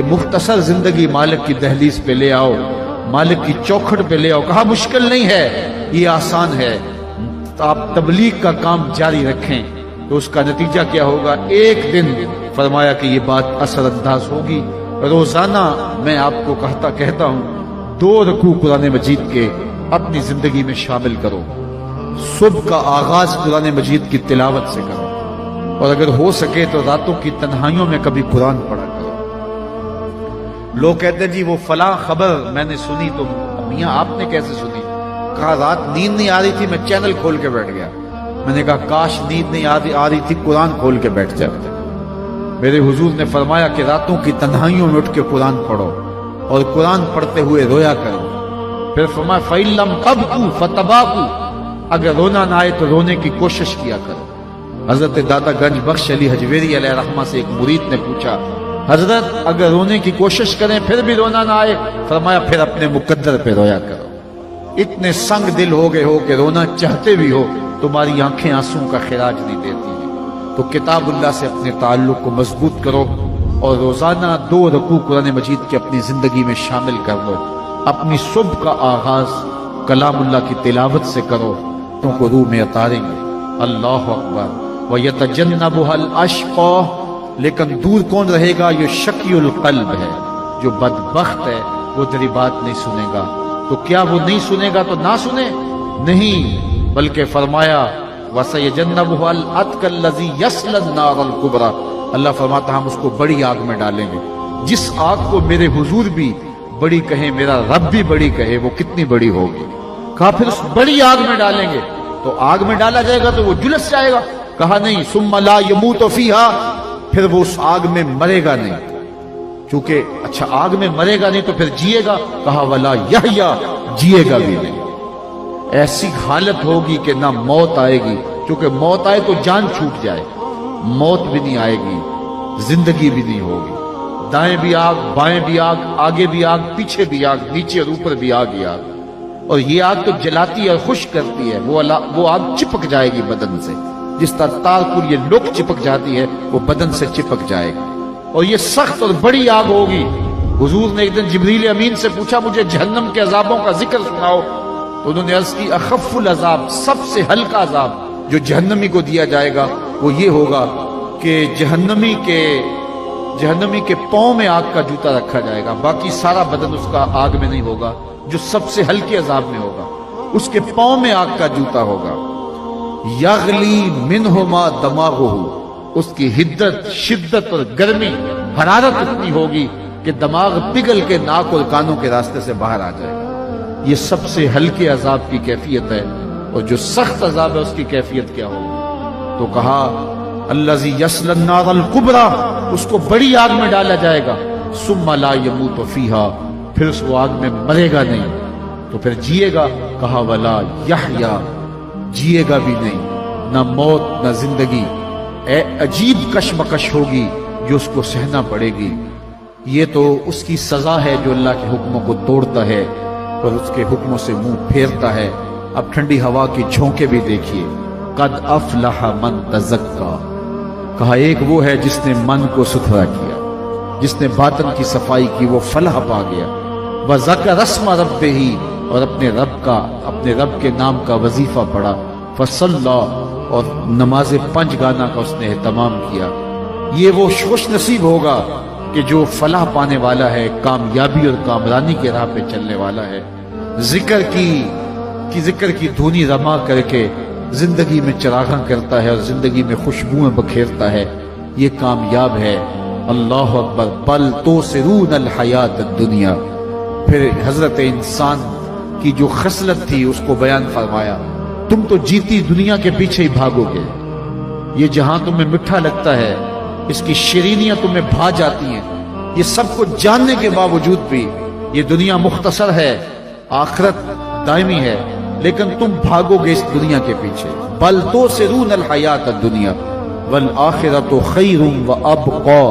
मुख्तसर जिंदगी मालिक की दहलीज पे ले आओ, मालिक की चौखट पे ले आओ। कहा मुश्किल नहीं है, ये आसान है। तो आप तबलीग का काम जारी रखें तो उसका नतीजा क्या होगा? एक दिन फरमाया कि ये बात असरअंदाज होगी। रोजाना मैं आपको कहता हूं 2 रकू कुरान मजीद के अपनी जिंदगी में शामिल करो। सुबह का आगाज कुरान मजीद की तिलावत से करो, और अगर हो सके तो रातों की तन्हाइयों में कभी कुरान पढ़ा करो। लोग कहते हैं जी वो फलां खबर मैंने सुनी, तो मियां आपने कैसे सुनी? कहा रात नींद नहीं आ रही थी, मैं चैनल खोल के बैठ गया। मैंने कहा काश नींद नहीं आ रही थी, कुरान खोल के बैठ जाते। मेरे हुजूर ने फरमाया कि रातों की तन्हाइयों में उठ के कुरान पढ़ो, और कुरान पढ़ते हुए रोया करो। फिर फरमाया फइल्लम तबकू फतबाकू, अगर रोना ना आए तो रोने की कोशिश किया करो। हजरत दादा गंज बख्श अली हजवेरी अलैहि रहमा से एक मुरीद ने पूछा, हजरत अगर रोने की कोशिश करें फिर भी रोना ना आए? फरमाया फिर अपने मुकद्दर पे रोया करो। इतने संग दिल हो गए हो कि रोना चाहते भी हो, तुम्हारी आंखें आंसुओं का खिराज नहीं देती है। तो किताबुल्लाह से अपने ताल्लुक को मजबूत करो, और रोजाना 2 रकू कुरान मजीद की अपनी जिंदगी में शामिल कर लो। अपनी सुबह का आगाज कलामुल्लाह की तिलावत से करो, तुमको रूह में उतारेंगे। अल्लाह अकबर। व यतजन्नबुहल अशक़ा, लेकिन दूर कौन रहेगा? ये शकीउल क़ल्ब है, जो बदबख्त है, वो तेरी बात नहीं सुनेगा। तो क्या वो नहीं सुनेगा तो ना सुने? नहीं, बल्कि फरमाया वसयजन्नबुहल अतकल्लज़ी यस्लन नारल कुबरा। अल्लाह फरमाता हम उसको बड़ी आग में डालेंगे। जिस आग को मेरे हुजूर भी बड़ी कहे, मेरा रब भी बड़ी कहे, वो कितनी बड़ी होगी? कहा फिर उस बड़ी आग में डालेंगे, तो आग में डाला जाएगा तो वो जुलस जाएगा? कहा नहीं, सुम्मा ला यमूतु फीहा, फिर वो उस आग में मरेगा नहीं। चूंकि अच्छा आग में मरेगा नहीं तो फिर जिएगा? कहा वला यहया, जिएगा भी नहीं। ऐसी हालत होगी कि ना मौत आएगी, क्योंकि मौत आए तो जान छूट जाए, मौत भी नहीं आएगी, जिंदगी भी नहीं होगी। दाएं भी आग, बाएं भी आग, आगे भी आग, पीछे भी आग, नीचे और ऊपर भी आग ही आग। और ये आग तो जलाती है और खुश करती है, वो आग चिपक जाएगी बदन से। जिस तरह तारकुल ये लुक चिपक जाती है, वो बदन से चिपक जाएगी। और ये सख्त और बड़ी आग होगी। हुजूर ने एक दिन जिब्रील अमीन से पूछा मुझे जहन्नम के अजाबों का जिक्र सुनाओ। तो उन्होंने अर्ज की अखफ़ुल अजाब, सबसे हल्का अजाब जो जहन्नमी को दिया जाएगा वो ये होगा कि जहन्नमी के पांव में आग का जूता रखा जाएगा, बाकी सारा बदन उसका आग में नहीं होगा। जो सबसे हल्के अजाब में होगा उसके पांव में आग का जूता होगा। यगली मिनहुमा दमागुहु, उसकी हिद्दत, शिद्दत और गर्मी, हरारत इतनी होगी कि दिमाग पिघल के नाक और कानों के रास्ते से बाहर आ जाएगा। ये सबसे हल्के अजाब की कैफियत है। और जो सख्त अजाब है उसकी कैफियत क्या होगी? तो कहा अल्लज़ी यस्लन नारल कुबरा, उसको बड़ी आग में डाला जाएगा। सुम्मा ला यमूतु फीहा, फिर उस आग में मरेगा नहीं, तो फिर जिएगा? कहा वला यहया, जिएगा भी नहीं, ना मौत ना जिंदगी। अजीब कशमकश होगी जो उसको सहना पड़ेगी। ये तो उसकी सजा है जो अल्लाह के हुक्मों को तोड़ता है और उसके हुक्मों से मुंह फेरता है। अब ठंडी हवा की झोंके भी देखिए। कद अफलह मन तज़क्का, कहा एक वो है जिसने मन को सुथरा किया, जिसने बातन की सफाई की, वो फलाह पा गया। व ज़कर रस्म रब्बिही, और अपने रब के नाम का वजीफा पढ़ा। फसल्ला, और नमाज 5 गाना का उसने एहतमाम किया। ये वो खुश नसीब होगा कि जो फलाह पाने वाला है, कामयाबी और कामरानी के राह पे चलने वाला है। जिक्र की धुनी रमा करके जिंदगी में चरागां करता है और जिंदगी में खुशबुएं बखेरता है, ये कामयाब है। अल्लाह अकबर। बल तोसिरून अल हयात दुनिया। फिर हजरत इंसान की जो खसलत थी उसको बयान फरमाया, तुम तो जीती दुनिया के पीछे ही भागोगे। ये जहां तुम्हें मीठा लगता है, इसकी शरीनियां तुम्हें भा जाती हैं। ये सब कुछ जानने के बावजूद भी ये दुनिया मुख्तसर है, आखिरत दायमी है, लेकिन तुम भागोगे इस दुनिया के पीछे। बल तोसिरून अल हयात दुनिया वल आखिरतु खैरुम व अबक़ा,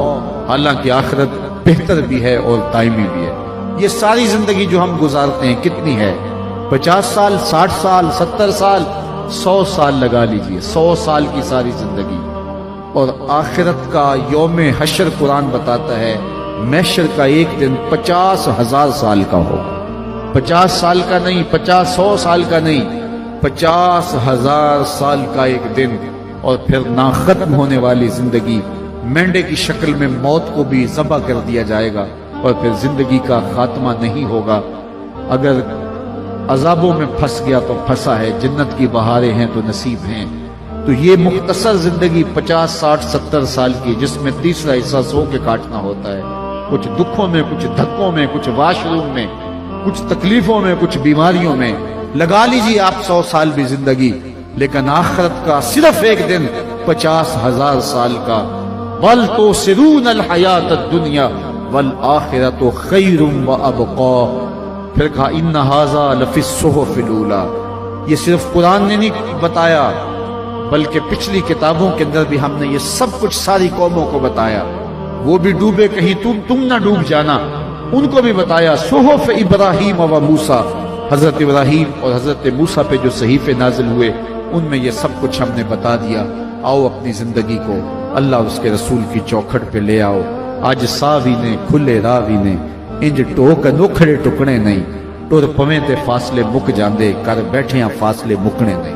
हालांकि आखिरत बेहतर भी है और दायमी भी है। ये सारी जिंदगी जो हम गुजारते हैं कितनी है? 50 साल, 60 साल, 70 साल, 100 साल लगा लीजिए, 100 साल की सारी जिंदगी। और आखिरत का यौम हशर कुरान बताता है محشر کا ایک دن 50,000 سال کا ہوگا. 50 سال کا نہیں، 100 سال کا نہیں، 50,000 سال کا ایک دن. اور پھر نہ ختم ہونے والی زندگی، مینڈے کی شکل میں موت کو بھی ذبح کر دیا جائے گا اور پھر زندگی کا خاتمہ نہیں ہوگا. اگر عذابوں میں پھنس گیا تو پھنسا ہے، جنت کی بہاریں ہیں تو نصیب ہیں. تو یہ مختصر زندگی 50 60 70 سال کی، جس میں تیسرا حصہ سو کے کاٹنا ہوتا ہے، کچھ دکھوں میں، کچھ دھکوں میں، کچھ واش روم میں، کچھ تکلیفوں میں، کچھ بیماریوں میں. لگا لیجیے آپ 100 سال بھی زندگی، لیکن آخرت کا صرف ایک دن 50,000 سال کا. بل تؤثرون الحیات الدنیا والآخرۃ خیر وابقی. پھر کہا ان ھذا لفی الصحف الاولی. یہ صرف قرآن نے نہیں بتایا بلکہ پچھلی کتابوں کے اندر بھی ہم نے یہ سب کچھ ساری قوموں کو بتایا. وہ بھی ڈوبے کہیں تم نہ ڈوب جانا، ان کو بھی بتایا. صحف ابراہیم و موسیٰ، حضرت ابراہیم اور حضرت موسیٰ پہ جو صحیفے نازل ہوئے ان میں یہ سب کچھ ہم نے بتا دیا. آؤ اپنی زندگی کو اللہ اس کے رسول کی چوکھٹ پہ لے آؤ. آج ساوی نے کھلے راوی نے انج ٹوک نوکھڑے ٹکڑے نہیں. ٹر پویں تے فاصلے مک جاندے، کر بیٹھیاں فاصلے مکنے نہیں.